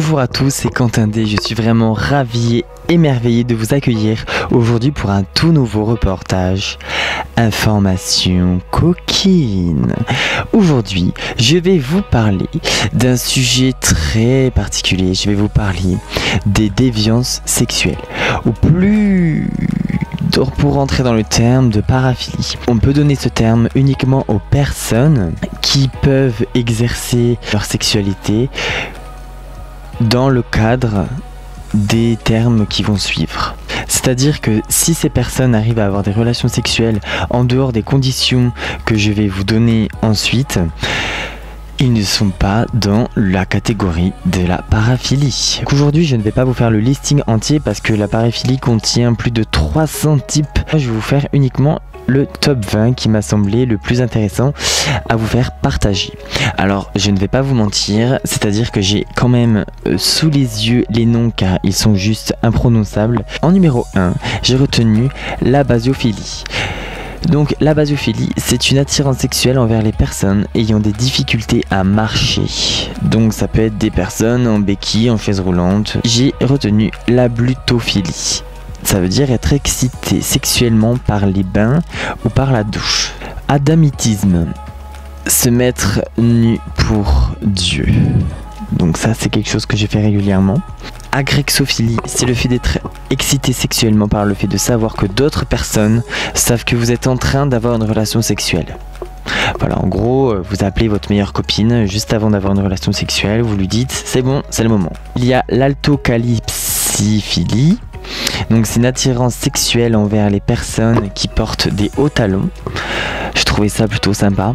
Bonjour à tous, c'est Quentin D. Je suis vraiment ravi et émerveillé de vous accueillir aujourd'hui pour un tout nouveau reportage. Information coquine. Aujourd'hui, je vais vous parler d'un sujet très particulier. Je vais vous parler des déviances sexuelles. Ou plus... pour rentrer dans le terme de paraphilie. On peut donner ce terme uniquement aux personnes qui peuvent exercer leur sexualité dans le cadre des termes qui vont suivre. C'est-à-dire que si ces personnes arrivent à avoir des relations sexuelles en dehors des conditions que je vais vous donner ensuite, ils ne sont pas dans la catégorie de la paraphilie. Aujourd'hui, je ne vais pas vous faire le listing entier parce que la paraphilie contient plus de 300 types. Je vais vous faire uniquement le top 20 qui m'a semblé le plus intéressant à vous faire partager. Alors, je ne vais pas vous mentir, c'est-à-dire que j'ai quand même sous les yeux les noms car ils sont juste imprononçables. En numéro 1, j'ai retenu la basiophilie. Donc la basiophilie, c'est une attirance sexuelle envers les personnes ayant des difficultés à marcher. Donc ça peut être des personnes en béquille, en chaise roulante. J'ai retenu la blutophilie. Ça veut dire être excité sexuellement par les bains ou par la douche. Adamitisme, se mettre nu pour Dieu. Donc ça c'est quelque chose que j'ai fait régulièrement. Agrexophilie, c'est le fait d'être excité sexuellement par le fait de savoir que d'autres personnes savent que vous êtes en train d'avoir une relation sexuelle. Voilà, en gros, vous appelez votre meilleure copine juste avant d'avoir une relation sexuelle, vous lui dites c'est bon, c'est le moment. Il y a l'altocalypsiphilie, donc c'est une attirance sexuelle envers les personnes qui portent des hauts talons. Je trouvais ça plutôt sympa.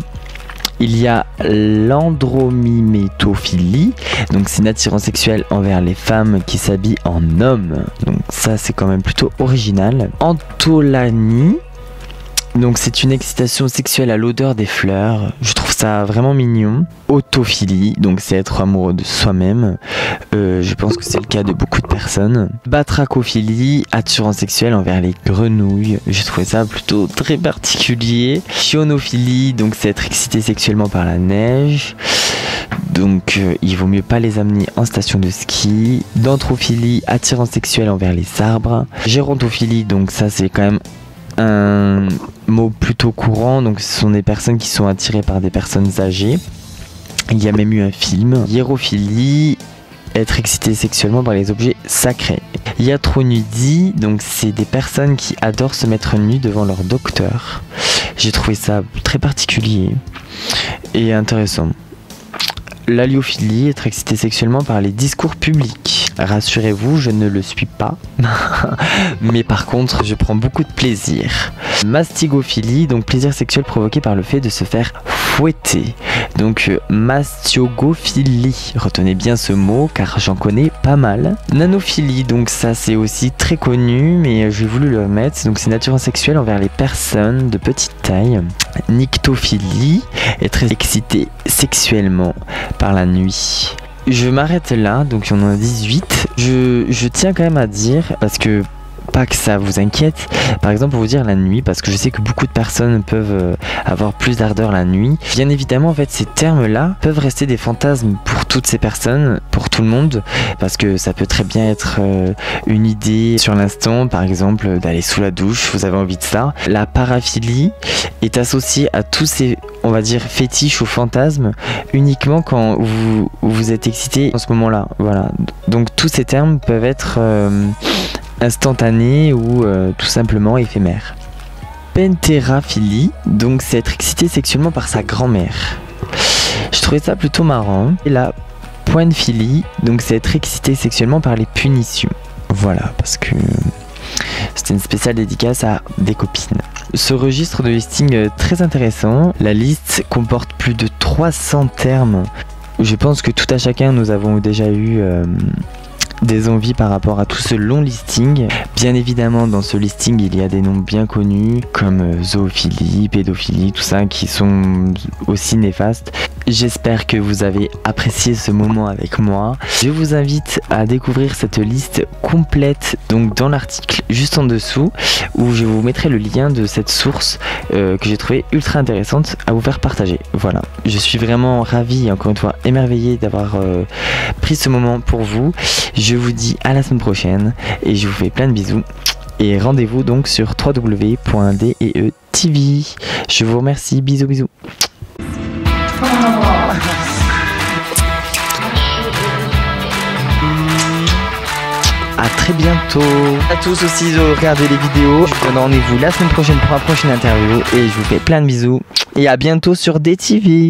Il y a l'andromimétophilie, donc c'est une attirance sexuelle envers les femmes qui s'habillent en hommes. Donc ça c'est quand même plutôt original. Antholanie, donc c'est une excitation sexuelle à l'odeur des fleurs. Je trouve ça vraiment mignon. Autophilie, donc c'est être amoureux de soi-même. Je pense que c'est le cas de beaucoup de personnes. Batrachophilie, attirance sexuelle envers les grenouilles. J'ai trouvé ça plutôt très particulier. Chionophilie, donc c'est être excité sexuellement par la neige. Donc il vaut mieux pas les amener en station de ski. Dendrophilie, attirance sexuelle envers les arbres. Gérontophilie, donc ça c'est quand même un mot plutôt courant, donc ce sont des personnes qui sont attirées par des personnes âgées. Il y a même eu un film. Hiérophilie, être excité sexuellement par les objets sacrés. Iatronudie, donc c'est des personnes qui adorent se mettre nues devant leur docteur. J'ai trouvé ça très particulier et intéressant. L'alliophilie, être excité sexuellement par les discours publics. Rassurez-vous, je ne le suis pas, mais par contre, je prends beaucoup de plaisir. Mastigophilie, donc plaisir sexuel provoqué par le fait de se faire fouetter. Donc mastiogophilie, retenez bien ce mot car j'en connais pas mal. Nanophilie, donc ça c'est aussi très connu, mais j'ai voulu le mettre. Donc c'est une attirance sexuelle envers les personnes de petite taille. Nyctophilie, être excité sexuellement par la nuit. Je m'arrête là, donc il y en a 18. Je tiens quand même à dire, parce que pas que ça vous inquiète, par exemple pour vous dire la nuit, parce que je sais que beaucoup de personnes peuvent avoir plus d'ardeur la nuit. Bien évidemment, en fait, ces termes-là peuvent rester des fantasmes pour toutes ces personnes, pour tout le monde, parce que ça peut très bien être une idée sur l'instant, par exemple d'aller sous la douche, vous avez envie de ça. La paraphilie est associée à tous ces, on va dire, fétiches ou fantasmes uniquement quand vous êtes excité en ce moment-là. Voilà. Donc tous ces termes peuvent être instantanés ou tout simplement éphémères. Pentéraphilie, donc c'est être excité sexuellement par sa grand-mère. Je trouvais ça plutôt marrant. Et la poinephilie, donc c'est être excité sexuellement par les punitions. Voilà, parce que c'était une spéciale dédicace à des copines. Ce registre de listing très intéressant. La liste comporte plus de 300 termes. Je pense que tout à chacun nous avons déjà eu des envies par rapport à tout ce long listing. Bien évidemment, dans ce listing, il y a des noms bien connus comme zoophilie, pédophilie, tout ça qui sont aussi néfastes. j'espère que vous avez apprécié ce moment avec moi. Je vous invite à découvrir cette liste complète donc dans l'article juste en dessous où je vous mettrai le lien de cette source que j'ai trouvé ultra intéressante à vous faire partager. Voilà, je suis vraiment ravi et encore une fois émerveillé d'avoir pris ce moment pour vous. Je vous dis à la semaine prochaine et je vous fais plein de bisous. Et rendez-vous donc sur www.deetv. Je vous remercie, bisous bisous. À très bientôt. À tous aussi de regarder les vidéos. Je vous donne rendez-vous la semaine prochaine pour un prochaine interview et je vous fais plein de bisous. Et à bientôt sur DTV.